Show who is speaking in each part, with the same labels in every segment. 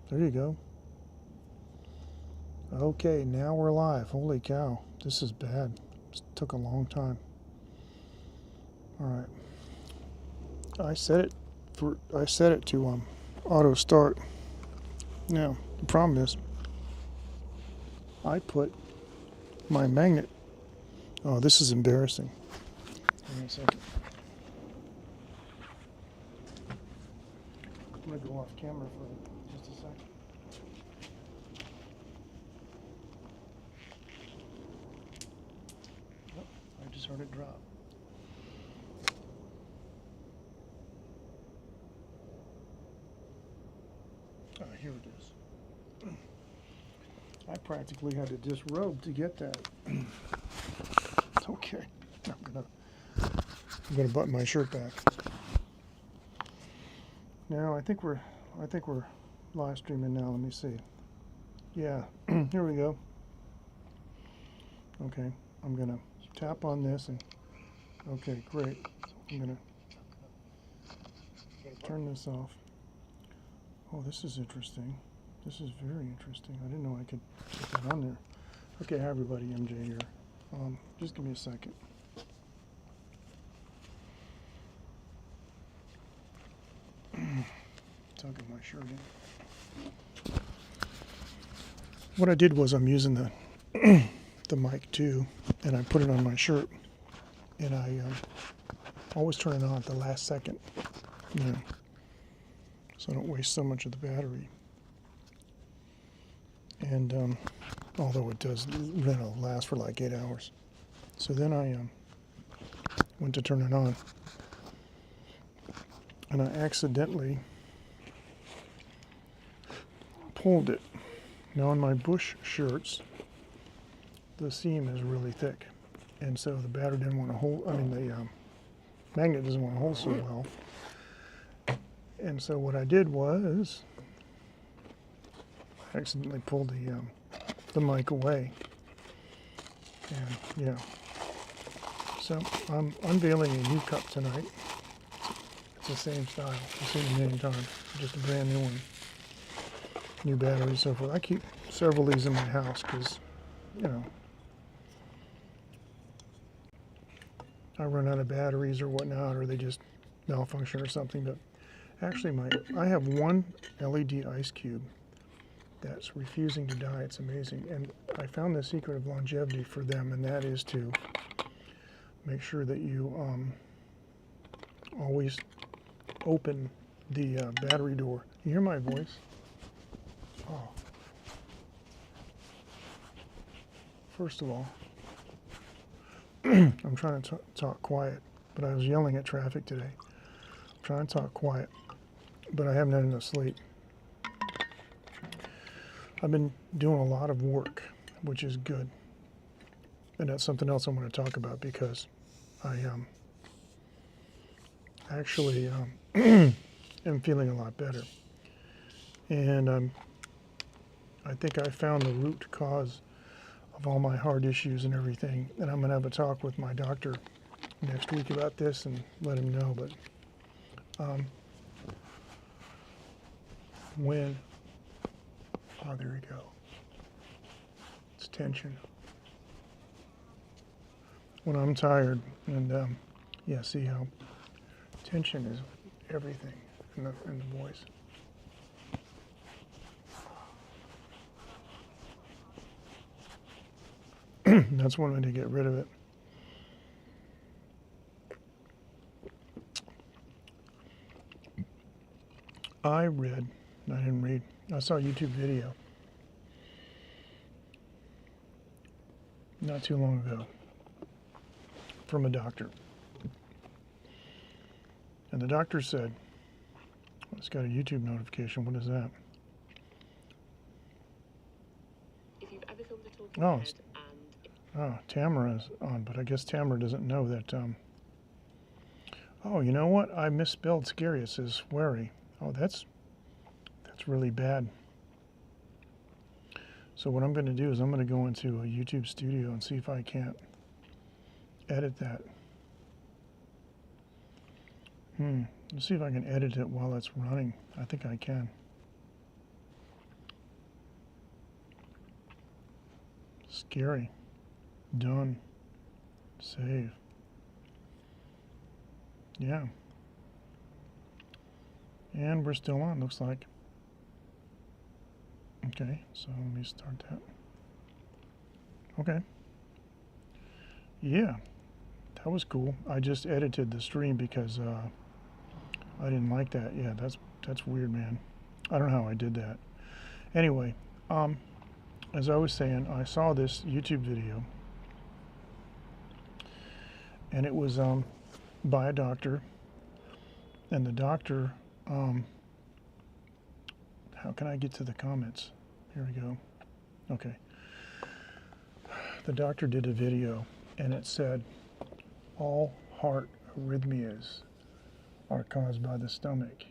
Speaker 1: There you go. Okay, now we're live. Holy cow. This is bad. This took a long time. Alright. I set it to auto start. Now, the problem is I put my magnet. Oh, this is embarrassing. Give me a second. I'm gonna go off camera for just a second. Oh, I just heard it drop. Here it is. I practically had to disrobe to get that. Okay, I'm gonna button my shirt back. Now I think we're live streaming now. Let me see. Yeah, here we go. Okay, I'm gonna tap on this and okay, great. I'm gonna turn this off. Oh, this is interesting. This is very interesting. I didn't know I could put that on there. Okay, hi everybody, MJ here. Just give me a second. Tugging my shirt in. What I did was I'm using the mic too, and I put it on my shirt, and I always turn it on at the last second, you know, so I don't waste so much of the battery. And although it does, last for like 8 hours. So then I went to turn it on, and I accidentally pulled it. Now on my Bush shirts, the seam is really thick, and so the battery didn't want to hold. I mean, the magnet doesn't want to hold so well. And so what I did was I accidentally pulled the mic away, and yeah. So I'm unveiling a new cup tonight. It's the same style. I've seen it a million times. Just a brand new one. New battery, so forth. I keep several of these in my house because, you know, I run out of batteries or whatnot, or they just malfunction or something. But actually, I have one LED ice cube that's refusing to die. It's amazing. And I found the secret of longevity for them, and that is to make sure that you always open the battery door. You hear my voice? Oh. First of all, I'm trying to talk quiet, but I was yelling at traffic today. I'm trying to talk quiet, but I haven't had enough sleep. I've been doing a lot of work, which is good. And that's something else I want to talk about because I actually am feeling a lot better. And I think I found the root cause of all my heart issues and everything. And I'm going to have a talk with my doctor next week about this and let him know. But oh, there we go. It's tension. When I'm tired, and yeah, see how tension is everything in the voice. That's one way to get rid of it. I didn't read. I saw a YouTube video not too long ago from a doctor. And the doctor said, it's got a YouTube notification. What is that?
Speaker 2: If you've ever filmed a talking head
Speaker 1: Oh, Tamara's on, but I guess Tamara doesn't know that. Oh, you know what? I misspelled scary. It says sweary. Oh, that's really bad. So what I'm going to do is I'm going to go into a YouTube studio and see if I can't edit that. Let's see if I can edit it while it's running. I think I can. Scary. Done. Save. Yeah. And we're still on, looks like. Okay, so let me start that. Okay. Yeah, that was cool. I just edited the stream because I didn't like that. Yeah, that's weird, man. I don't know how I did that. Anyway, as I was saying, I saw this YouTube video, and it was by a doctor, and the doctor, how can I get to the comments? Here we go. Okay. The doctor did a video, and it said, all heart arrhythmias are caused by the stomach.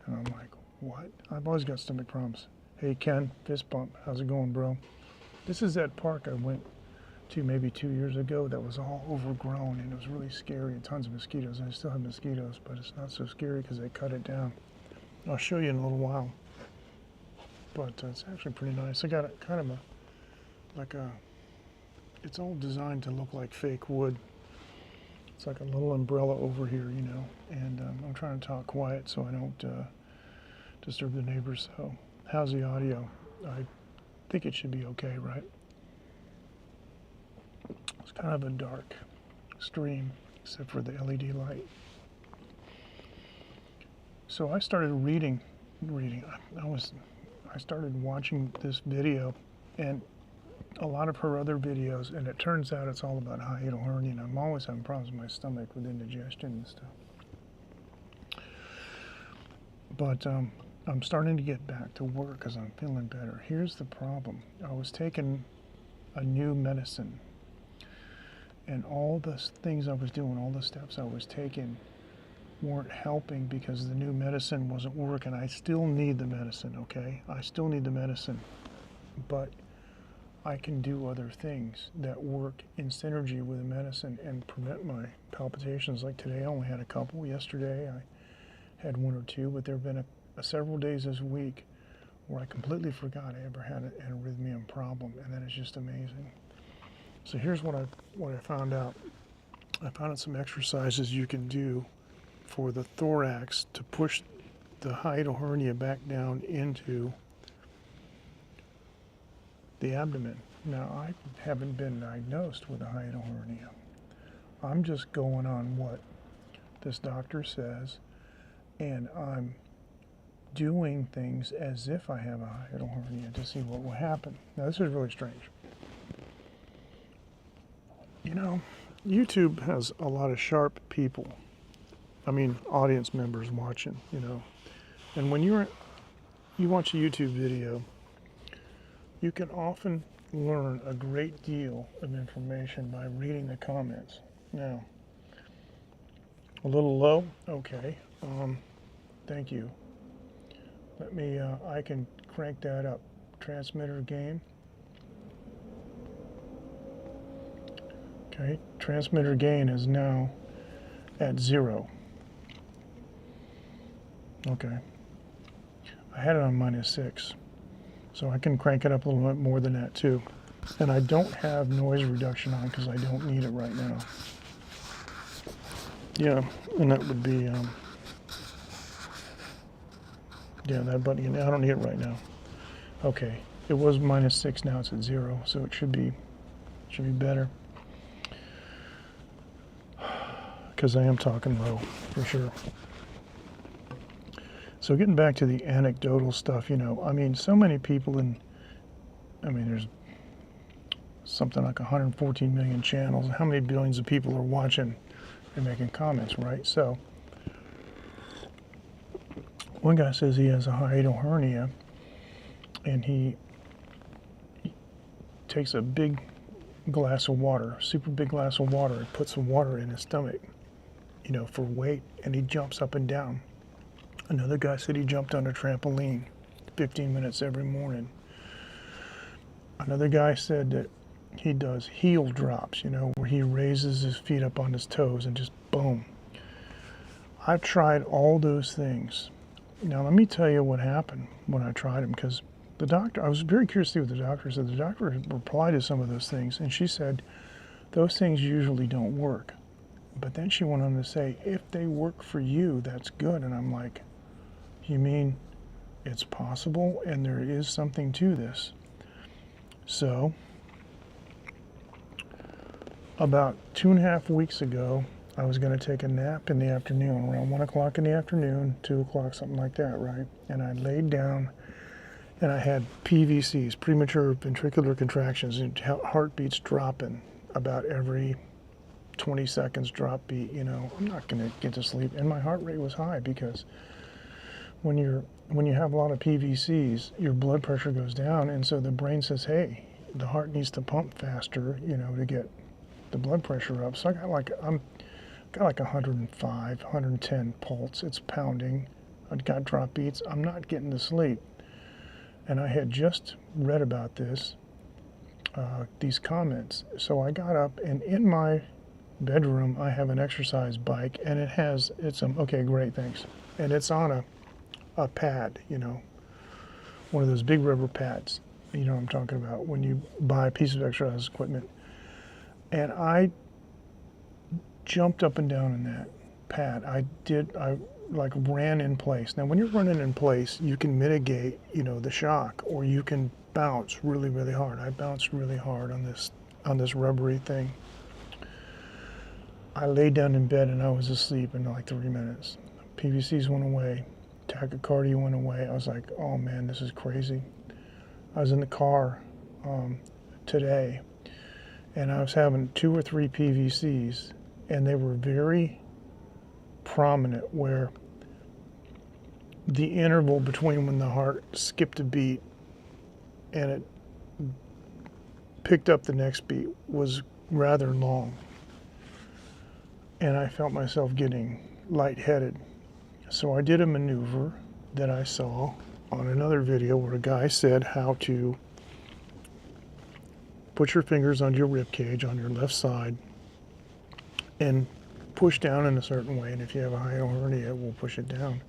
Speaker 1: And I'm like, what? I've always got stomach problems. Hey, Ken, fist bump. How's it going, bro? This is that park I went to maybe 2 years ago that was all overgrown, and it was really scary, and tons of mosquitoes. And I still have mosquitoes, but it's not so scary because they cut it down. I'll show you in a little while. But it's actually pretty nice. I got it kind of it's all designed to look like fake wood. It's like a little umbrella over here, you know, and I'm trying to talk quiet so I don't disturb the neighbors. So how's the audio? I think it should be okay, right? It's kind of a dark stream except for the LED light. So I started reading. I started watching this video and a lot of her other videos, and it turns out it's all about hiatal hernia, and I'm always having problems with my stomach with indigestion and stuff. But I'm starting to get back to work because I'm feeling better. Here's the problem. I was taking a new medicine, and all the things I was doing, all the steps I was taking weren't helping because the new medicine wasn't working. I still need the medicine, okay? I still need the medicine, but I can do other things that work in synergy with the medicine and prevent my palpitations. Like today, I only had a couple. Yesterday, I had one or two, but there have been several days this week where I completely forgot I ever had an arrhythmia problem, and that is just amazing. So here's what I found out. I found out some exercises you can do for the thorax to push the hiatal hernia back down into the abdomen. Now, I haven't been diagnosed with a hiatal hernia. I'm just going on what this doctor says, and I'm doing things as if I have a hiatal hernia to see what will happen. Now, this is really strange. You know, YouTube has a lot of sharp people. I mean, audience members watching, you know. And when you watch a YouTube video, you can often learn a great deal of information by reading the comments. Now, a little low? Okay. Thank you. Let me, I can crank that up. Transmitter gain. Okay, transmitter gain is now at 0. Okay. I had it on -6. So I can crank it up a little bit more than that too. And I don't have noise reduction on because I don't need it right now. Yeah, and that would be, yeah, that button, I don't need it right now. Okay, it was -6, now it's at 0, so it should be better. Because I am talking low, for sure. So getting back to the anecdotal stuff, you know, I mean, so many people there's something like 114 million channels. How many billions of people are watching and making comments, right? So one guy says he has a hiatal hernia, and he takes a big glass of water, super big glass of water, and puts some water in his stomach, you know, for weight, and he jumps up and down. Another guy said he jumped on a trampoline 15 minutes every morning. Another guy said that he does heel drops, you know, where he raises his feet up on his toes and just boom. I've tried all those things. Now, let me tell you what happened when I tried them, because the doctor, I was very curious to see what the doctor said. The doctor replied to some of those things, and she said, those things usually don't work. But then she went on to say, if they work for you, that's good. And I'm like, you mean it's possible and there is something to this? So, about 2.5 weeks ago, I was going to take a nap in the afternoon, around 1 o'clock in the afternoon, 2 o'clock, something like that, right? And I laid down and I had PVCs, premature ventricular contractions, and heartbeats dropping about every 20 seconds, drop beat. You know, I'm not going to get to sleep. And my heart rate was high because when you have a lot of PVCs, your blood pressure goes down, and so the brain says, hey, the heart needs to pump faster, you know, to get the blood pressure up. So I got like 105, 110 pulse. It's pounding. I got drop beats. I'm not getting to sleep. And I had just read about this, these comments. So I got up, and in my bedroom I have an exercise bike, and okay, great, thanks. And it's on a pad, you know, one of those big rubber pads. You know what I'm talking about, when you buy a piece of exercise equipment. And I jumped up and down in that pad. I like ran in place. Now, when you're running in place, you can mitigate, you know, the shock, or you can bounce really, really hard. I bounced really hard on this rubbery thing. I laid down in bed and I was asleep in like 3 minutes. PVCs went away. Tachycardia went away. I was like, oh man, this is crazy. I was in the car today, and I was having 2 or 3 PVCs, and they were very prominent, where the interval between when the heart skipped a beat and it picked up the next beat was rather long. And I felt myself getting lightheaded. So I did a maneuver that I saw on another video where a guy said how to put your fingers on your rib cage on your left side and push down in a certain way, and if you have a hiatal hernia, it will push it down.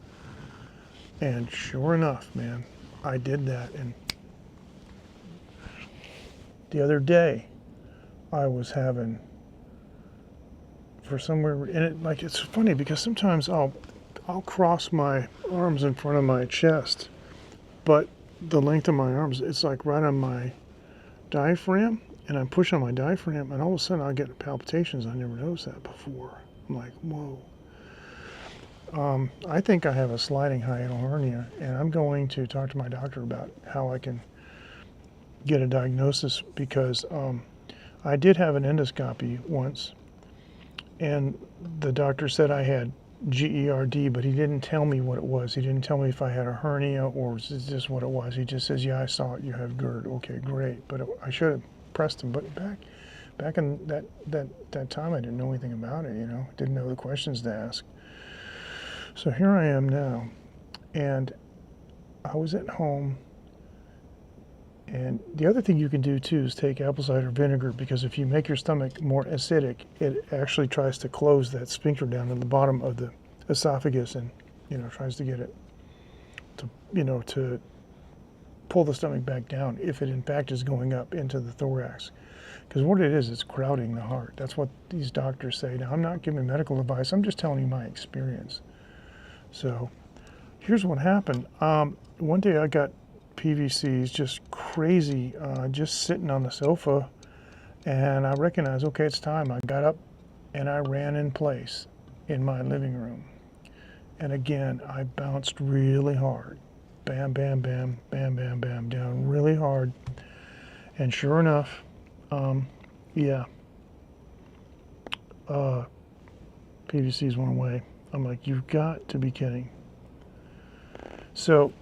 Speaker 1: And sure enough, man, I did that. And the other day, I was having, for somewhere, and it's funny because sometimes I'll cross my arms in front of my chest, but the length of my arms, it's like right on my diaphragm, and I push on my diaphragm, and all of a sudden I get palpitations. I never noticed that before. I'm like, whoa. I think I have a sliding hiatal hernia, and I'm going to talk to my doctor about how I can get a diagnosis, because I did have an endoscopy once, and the doctor said I had GERD, but he didn't tell me what it was. He didn't tell me if I had a hernia or just what it was. He just says, yeah, I saw it, you have GERD. Okay, great. But I should have pressed him. But back in that time, I didn't know anything about it, you know. Didn't know the questions to ask. So here I am now, and I was at home. And the other thing you can do too is take apple cider vinegar, because if you make your stomach more acidic, it actually tries to close that sphincter down in the bottom of the esophagus, and, you know, tries to get it to, you know, to pull the stomach back down if it in fact is going up into the thorax. Because what it is, it's crowding the heart. That's what these doctors say. Now, I'm not giving medical advice. I'm just telling you my experience. So here's what happened. One day I got PVCs, just crazy, just sitting on the sofa, and I recognized, okay, it's time. I got up and I ran in place in my living room. And again, I bounced really hard. Bam, bam, bam, bam, bam, bam, down really hard. And sure enough, PVCs went away. I'm like, you've got to be kidding. So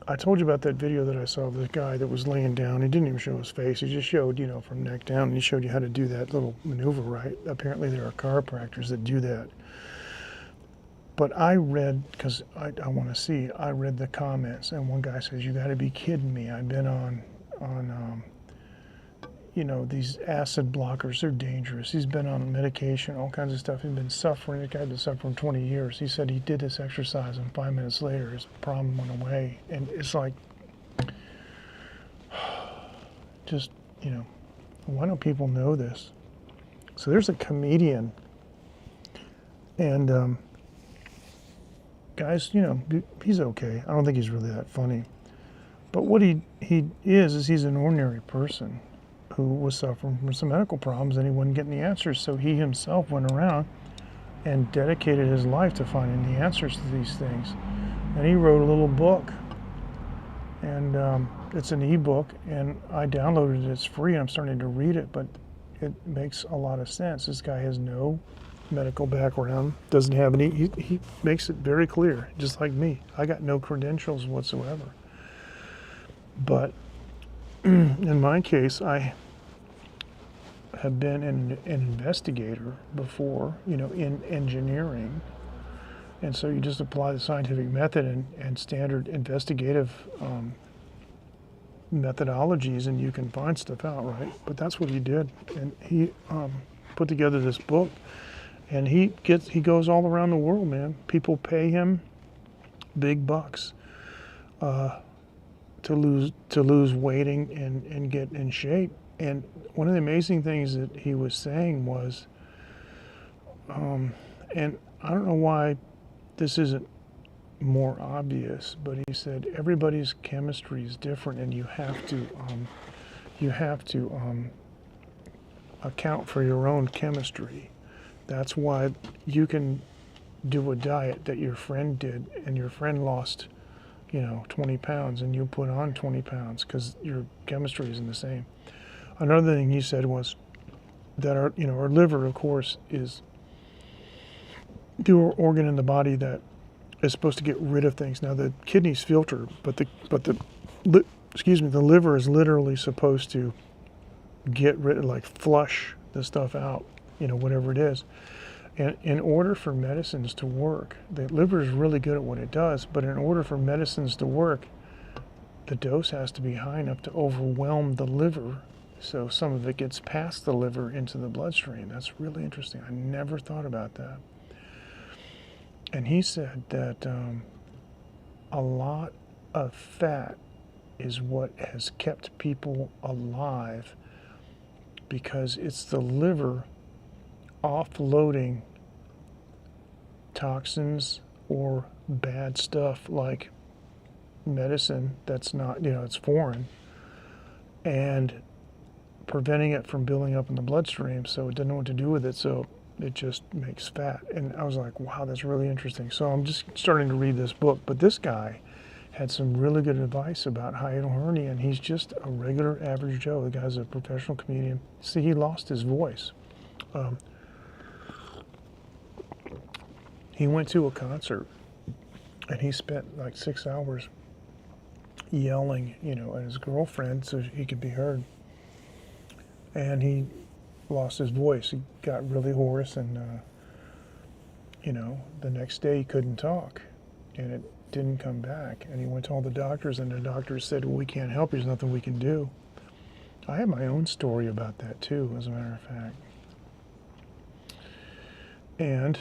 Speaker 1: I told you about that video that I saw of this guy that was laying down. He didn't even show his face. He just showed, you know, from neck down, and he showed you how to do that little maneuver, right? Apparently there are chiropractors that do that. But I read, because I want to see, I read the comments, and one guy says, you got to be kidding me. I've been on you know, these acid blockers, they're dangerous. He's been on medication, all kinds of stuff. He's been suffering. The guy had been suffering 20 years. He said he did this exercise, and 5 minutes later, his problem went away. And it's like, just, you know, why don't people know this? So there's a comedian, and guys, you know, he's okay. I don't think he's really that funny. But what he is he's an ordinary person who was suffering from some medical problems and he wasn't getting the answers. So he himself went around and dedicated his life to finding the answers to these things. And he wrote a little book, and it's an ebook, and I downloaded it. It's free, and I'm starting to read it, but it makes a lot of sense. This guy has no medical background, doesn't have any. He makes it very clear, just like me. I got no credentials whatsoever. But in my case, I have been an investigator before, you know, in engineering. And so you just apply the scientific method and standard investigative methodologies, and you can find stuff out, right? But that's what he did. And he put together this book, and he goes all around the world, man. People pay him big bucks to lose weight and get in shape. And one of the amazing things that he was saying was, and I don't know why this isn't more obvious, but he said everybody's chemistry is different, and you have to account for your own chemistry. That's why you can do a diet that your friend did, and your friend lost, you know, 20 pounds, and you put on 20 pounds because your chemistry isn't the same. Another thing he said was that our liver, of course, is the organ in the body that is supposed to get rid of things. Now the kidneys filter, but the liver is literally supposed to get rid of, like, flush the stuff out, you know, whatever it is. And in order for medicines to work, the liver is really good at what it does, but in order for medicines to work, the dose has to be high enough to overwhelm the liver, so some of it gets past the liver into the bloodstream. That's really interesting. I never thought about that. And he said that a lot of fat is what has kept people alive, because it's the liver offloading toxins or bad stuff like medicine that's not, you know, it's foreign, and preventing it from building up in the bloodstream, so it doesn't know what to do with it, so it just makes fat. And I was like, wow, that's really interesting. So I'm just starting to read this book, but this guy had some really good advice about hiatal hernia, and he's just a regular average Joe. The guy's a professional comedian. See, he lost his voice. He went to a concert, and he spent like 6 hours yelling, you know, at his girlfriend so he could be heard. And he lost his voice. He got really hoarse, and you know, the next day he couldn't talk, and it didn't come back. And he went to all the doctors, and the doctors said, well, we can't help you. There's nothing we can do. I have my own story about that too, as a matter of fact. And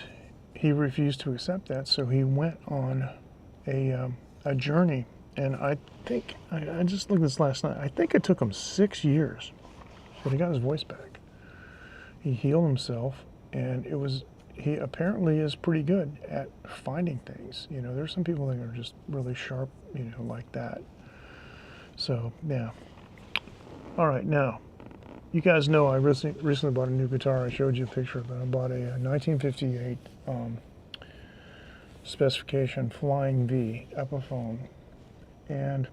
Speaker 1: he refused to accept that, so he went on a journey. And I think, I just looked at this last night, I think it took him 6 years, but he got his voice back. He healed himself, and he apparently is pretty good at finding things. You know, there's some people that are just really sharp, you know, like that. So, yeah. All right, now, you guys know I recently bought a new guitar. I showed you a picture of it. I bought a 1958 specification Flying V Epiphone. And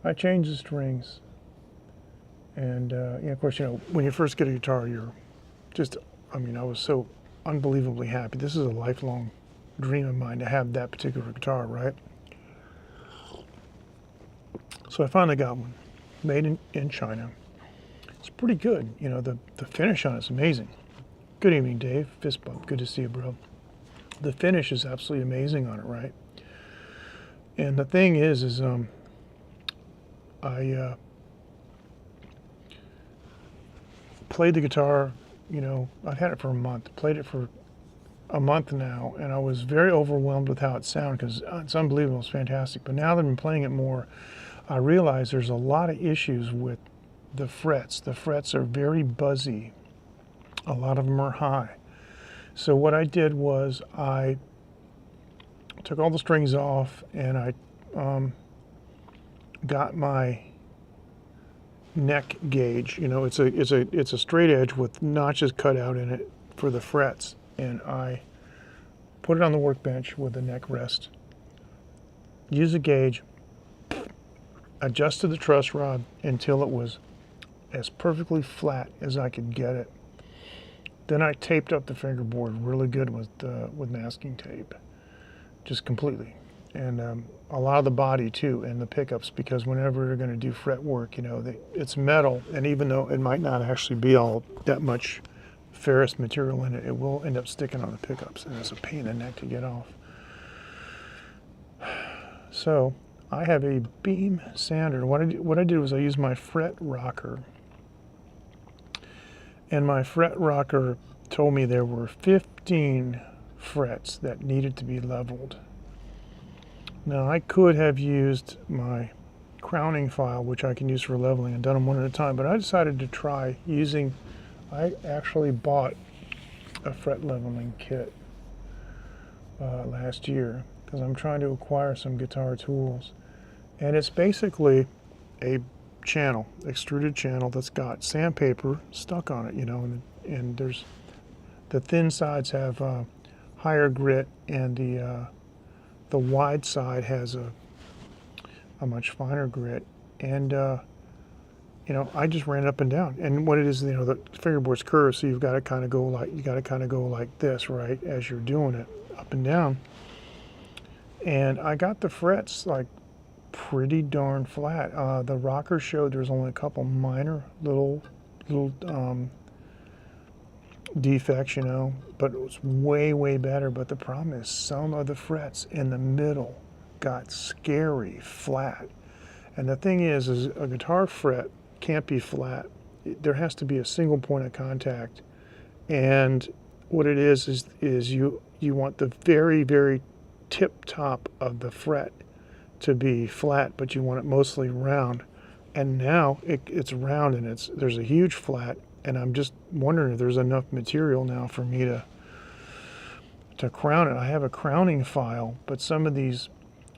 Speaker 1: I changed the strings. And, of course, you know, when you first get a guitar, you're just, I mean, I was so unbelievably happy. This is a lifelong dream of mine to have that particular guitar, right? So I finally got one, made in China. It's pretty good. You know, the finish on it's amazing. Good evening, Dave. Fist bump. Good to see you, bro. The finish is absolutely amazing on it, right? And the thing is I played the guitar, you know, I've had it for a month, played it for a month now, and I was very overwhelmed with how it sounded because it's unbelievable, it's fantastic. But now that I've been playing it more, I realize there's a lot of issues with the frets. The frets are very buzzy. A lot of them are high. So what I did was I took all the strings off, and I got my neck gauge. You know, it's a straight edge with notches cut out in it for the frets, and I put it on the workbench with the neck rest. Use a gauge, adjusted the truss rod until it was as perfectly flat as I could get it. Then I taped up the fingerboard really good with masking tape, just completely, and a lot of the body too, and the pickups, because whenever you're going to do fret work, you know, it's metal, and even though it might not actually be all that much ferrous material in it, it will end up sticking on the pickups, and it's a pain in the neck to get off. So I have a beam sander. What I did was I used my fret rocker, and my fret rocker told me there were 15 frets that needed to be leveled. Now I could have used my crowning file, which I can use for leveling, and done them one at a time, but I decided to try using, I actually bought a fret leveling kit last year because I'm trying to acquire some guitar tools. And it's basically a channel, extruded channel that's got sandpaper stuck on it, you know, and there's the thin sides have higher grit, and the wide side has a much finer grit. And you know, I just ran it up and down. And what it is, you know, the fingerboard's curved, so you've got to kind of go like this, right, as you're doing it, up and down. And I got the frets like pretty darn flat. The rocker showed there's only a couple minor little defects, you know, but it was way better. But the problem is some of the frets in the middle got scary flat. And the thing is a guitar fret can't be flat. There has to be a single point of contact. And what it is you want the very tip top of the fret to be flat, but you want it mostly round. And now it's round, and there's a huge flat, and I'm just wondering if there's enough material now for me to crown it. I have a crowning file, but some of these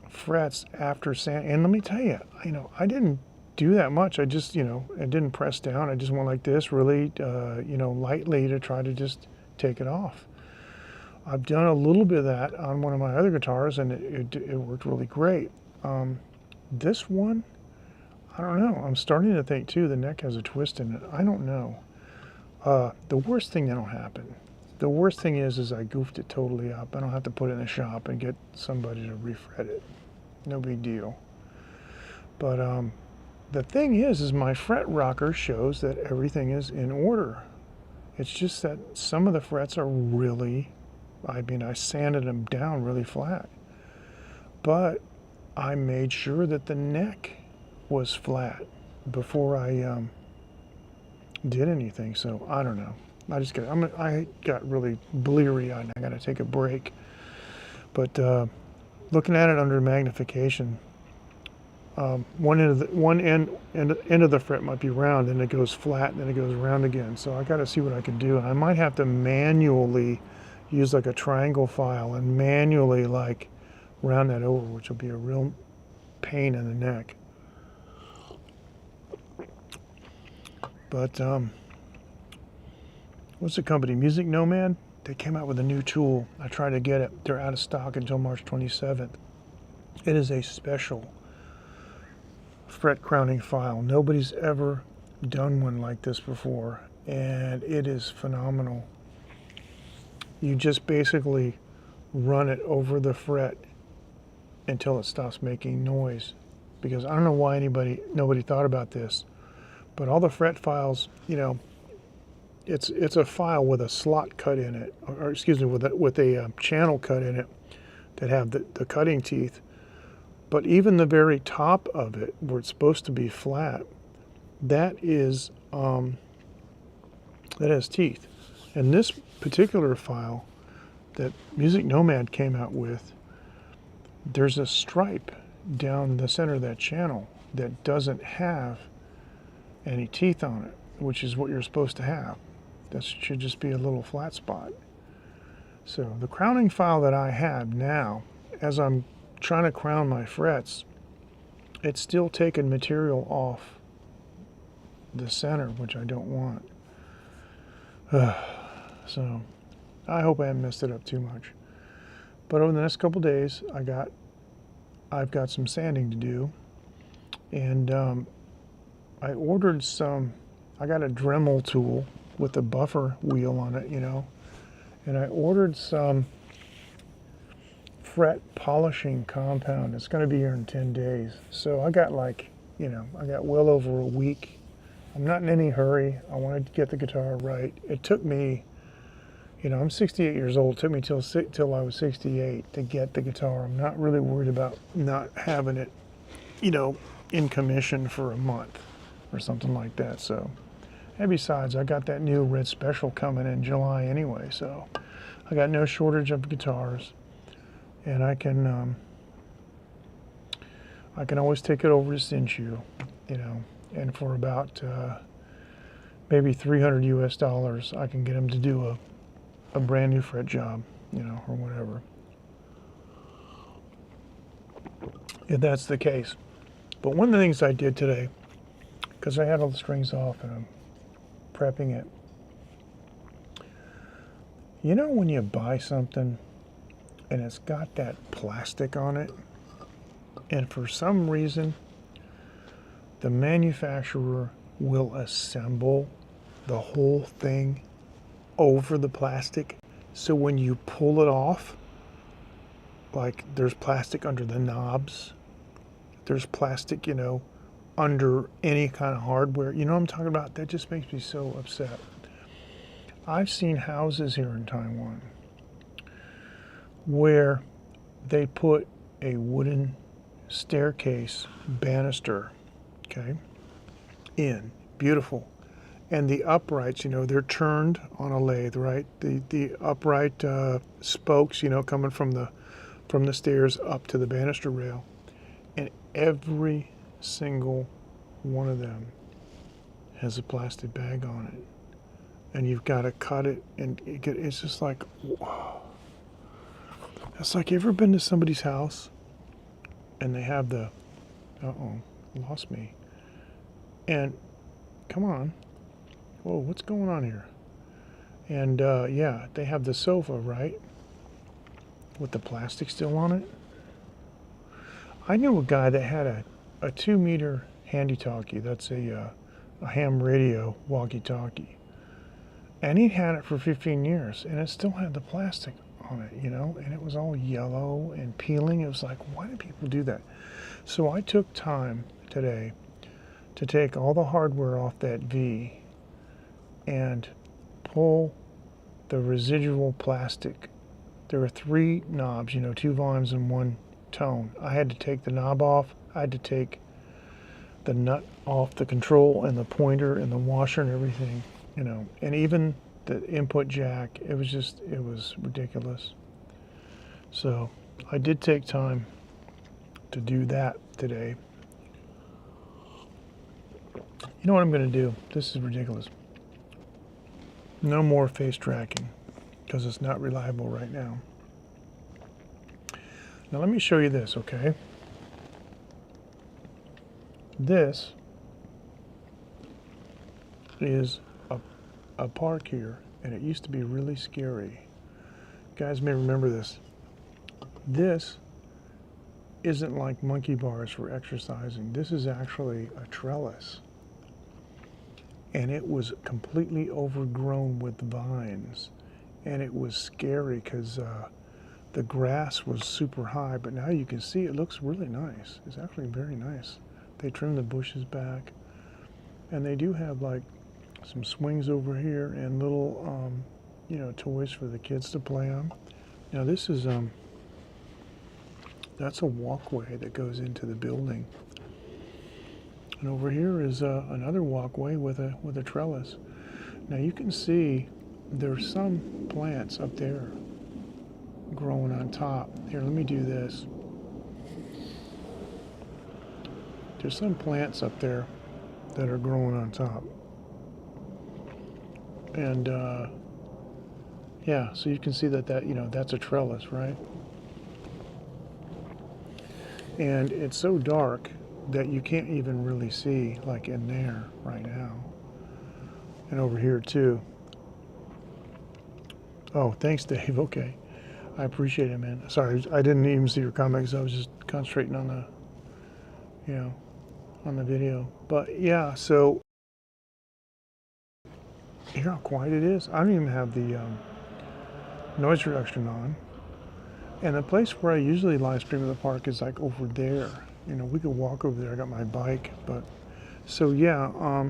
Speaker 1: frets after sand, and let me tell you, you know, I didn't do that much. I just, you know, I didn't press down. I just went like this really, you know, lightly to try to just take it off. I've done a little bit of that on one of my other guitars, and it worked really great. This one, I don't know. I'm starting to think too, the neck has a twist in it. I don't know. The worst thing that'll happen, the worst thing is I goofed it totally up. I don't have to put it in the shop and get somebody to refret it. No big deal. But the thing is my fret rocker shows that everything is in order. It's just that some of the frets are really, I mean, I sanded them down really flat. But I made sure that the neck was flat before I did anything. So I don't know. I got really bleary-eyed, and I got to take a break. But looking at it under magnification, one end of the fret might be round, and it goes flat, and then it goes round again. So I got to see what I can do, and I might have to manually use like a triangle file and manually like round that over, which will be a real pain in the neck. But what's the company? Music Nomad? They came out with a new tool. I tried to get it. They're out of stock until March 27th. It is a special fret crowning file. Nobody's ever done one like this before, and it is phenomenal. You just basically run it over the fret until it stops making noise. Because I don't know why nobody thought about this, but all the fret files, you know, it's a file with a slot cut in it, or excuse me, with a channel cut in it that have the cutting teeth. But even the very top of it, where it's supposed to be flat, that has teeth. And this particular file that Music Nomad came out with, there's a stripe down the center of that channel that doesn't have any teeth on it, which is what you're supposed to have. That should just be a little flat spot. So the crowning file that I have now, as I'm trying to crown my frets, it's still taking material off the center, which I don't want. So I hope I haven't messed it up too much. But over the next couple days, I've got some sanding to do, and I ordered some. I got a Dremel tool with a buffer wheel on it, you know, and I ordered some fret polishing compound. It's going to be here in 10 days. So I got I got well over a week. I'm not in any hurry. I wanted to get the guitar right. It took me, I'm 68 years old. It took me till I was 68 to get the guitar. I'm not really worried about not having it, in commission for a month or something like that. So, and besides, I got that new Red Special coming in July anyway. So I got no shortage of guitars, and I can always take it over to Cinchu, and for about maybe $300 US, I can get them to do a brand new fret job, or whatever. If that's the case. But one of the things I did today, because I had all the strings off and I'm prepping it, when you buy something and it's got that plastic on it, and for some reason the manufacturer will assemble the whole thing over the plastic, so when you pull it off, like there's plastic under the knobs, there's plastic, under any kind of hardware. You know what I'm talking about? That just makes me so upset. I've seen houses here in Taiwan where they put a wooden staircase banister, okay, in. Beautiful. And the uprights, they're turned on a lathe, right? The upright spokes, coming from the stairs up to the banister rail. And every single one of them has a plastic bag on it. And you've got to cut it, and it's just like, whoa. It's like, you ever been to somebody's house and they have the, lost me. And come on. Whoa, what's going on here? And yeah, they have the sofa, right? With the plastic still on it. I knew a guy that had a 2-meter handy-talkie. That's a ham radio walkie-talkie. And he had it for 15 years, and it still had the plastic on it, and it was all yellow and peeling. It was like, why do people do that? So I took time today to take all the hardware off that V and pull the residual plastic. There are 3 knobs, 2 volumes and 1 tone. I had to take the knob off. I had to take the nut off the control and the pointer and the washer and everything, and even the input jack. It was ridiculous. So I did take time to do that today. You know what I'm going to do? This is ridiculous. No more face tracking, because it's not reliable right now. Now let me show you this, okay? This is a park here, and it used to be really scary. You guys may remember this. This isn't like monkey bars for exercising. This is actually a trellis. And it was completely overgrown with vines. And it was scary because the grass was super high, but now you can see it looks really nice. It's actually very nice. They trimmed the bushes back, and they do have like some swings over here and little, toys for the kids to play on. Now this is, that's a walkway that goes into the building. And over here is another walkway with a trellis. Now you can see there's some plants up there growing on top. Here, let me do this. There's some plants up there that are growing on top. And yeah, so you can see that that's a trellis, right? And it's so dark that you can't even really see, like in there right now. And over here too. Oh, thanks, Dave. Okay. I appreciate it, man. Sorry, I didn't even see your comments. I was just concentrating on on the video. But yeah, so hear how quiet it is? I don't even have the noise reduction on. And the place where I usually live stream in the park is like over there. We could walk over there. I got my bike, but so yeah.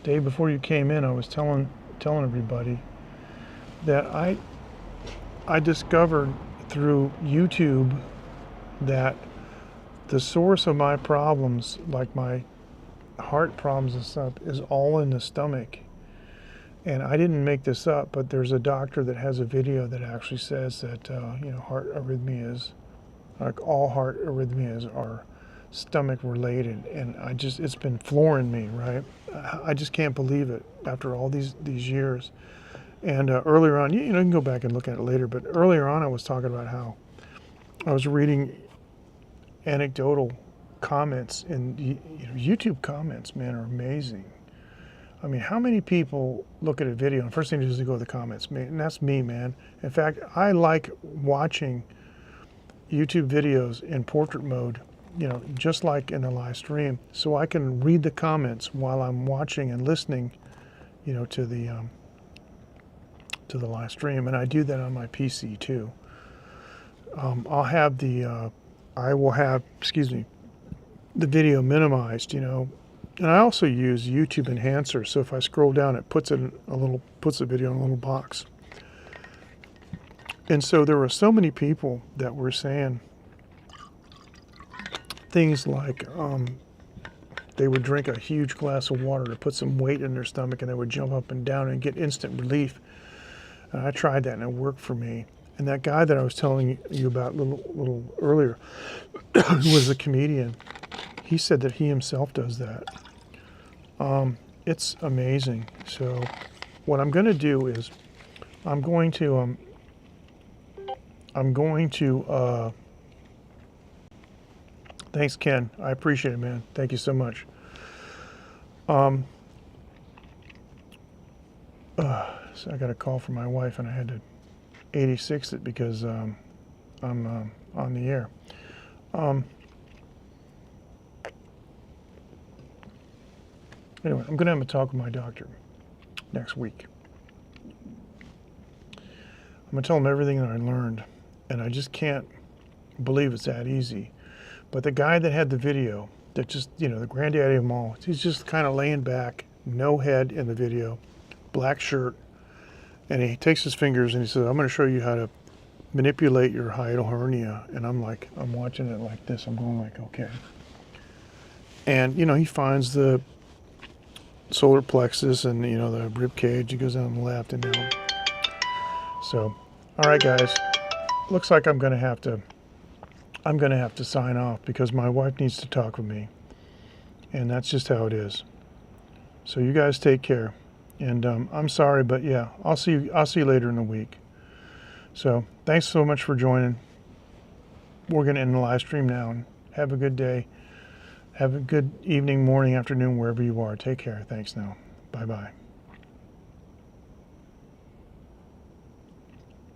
Speaker 1: Dave, before you came in, I was telling everybody that I discovered through YouTube that the source of my problems, like my heart problems and stuff, is all in the stomach. And I didn't make this up, but there's a doctor that has a video that actually says that heart arrhythmias, like all heart arrhythmias, are stomach related. And it's been flooring me, right? I just can't believe it after all these years. And earlier on, you can go back and look at it later, but earlier on I was talking about how I was reading anecdotal comments, and YouTube comments, man, are amazing. I mean, how many people look at a video and first thing to do is to go to the comments, man, and that's me, man. In fact, I like watching YouTube videos in portrait mode, just like in the live stream, so I can read the comments while I'm watching and listening, to the live stream, and I do that on my PC too. I will have, the video minimized, and I also use YouTube Enhancer. So if I scroll down, it puts the video in a little box. And so there were so many people that were saying things like they would drink a huge glass of water to put some weight in their stomach, and they would jump up and down and get instant relief. And I tried that, and it worked for me. And that guy that I was telling you about a little earlier, who was a comedian, he said that he himself does that. It's amazing. So what I'm going to do is I'm going to thanks, Ken. I appreciate it, man. Thank you so much. So I got a call from my wife, and I had to 86 it because I'm on the air. Anyway, I'm going to have a talk with my doctor next week. I'm going to tell him everything that I learned, and I just can't believe it's that easy. But the guy that had the video, that just, the granddaddy of them all, he's just kind of laying back, no head in the video, black shirt, and he takes his fingers and he says, I'm going to show you how to manipulate your hiatal hernia. And I'm watching it like this. I'm going like, okay. And, he finds the solar plexus and, the rib cage. He goes down the left and down. So, all right, guys. Looks like I'm going to have to sign off because my wife needs to talk with me. And that's just how it is. So you guys take care. And I'm sorry, but yeah, I'll see you later in the week. So thanks so much for joining. We're going to end the live stream now. And have a good day. Have a good evening, morning, afternoon, wherever you are. Take care. Thanks now. Bye-bye.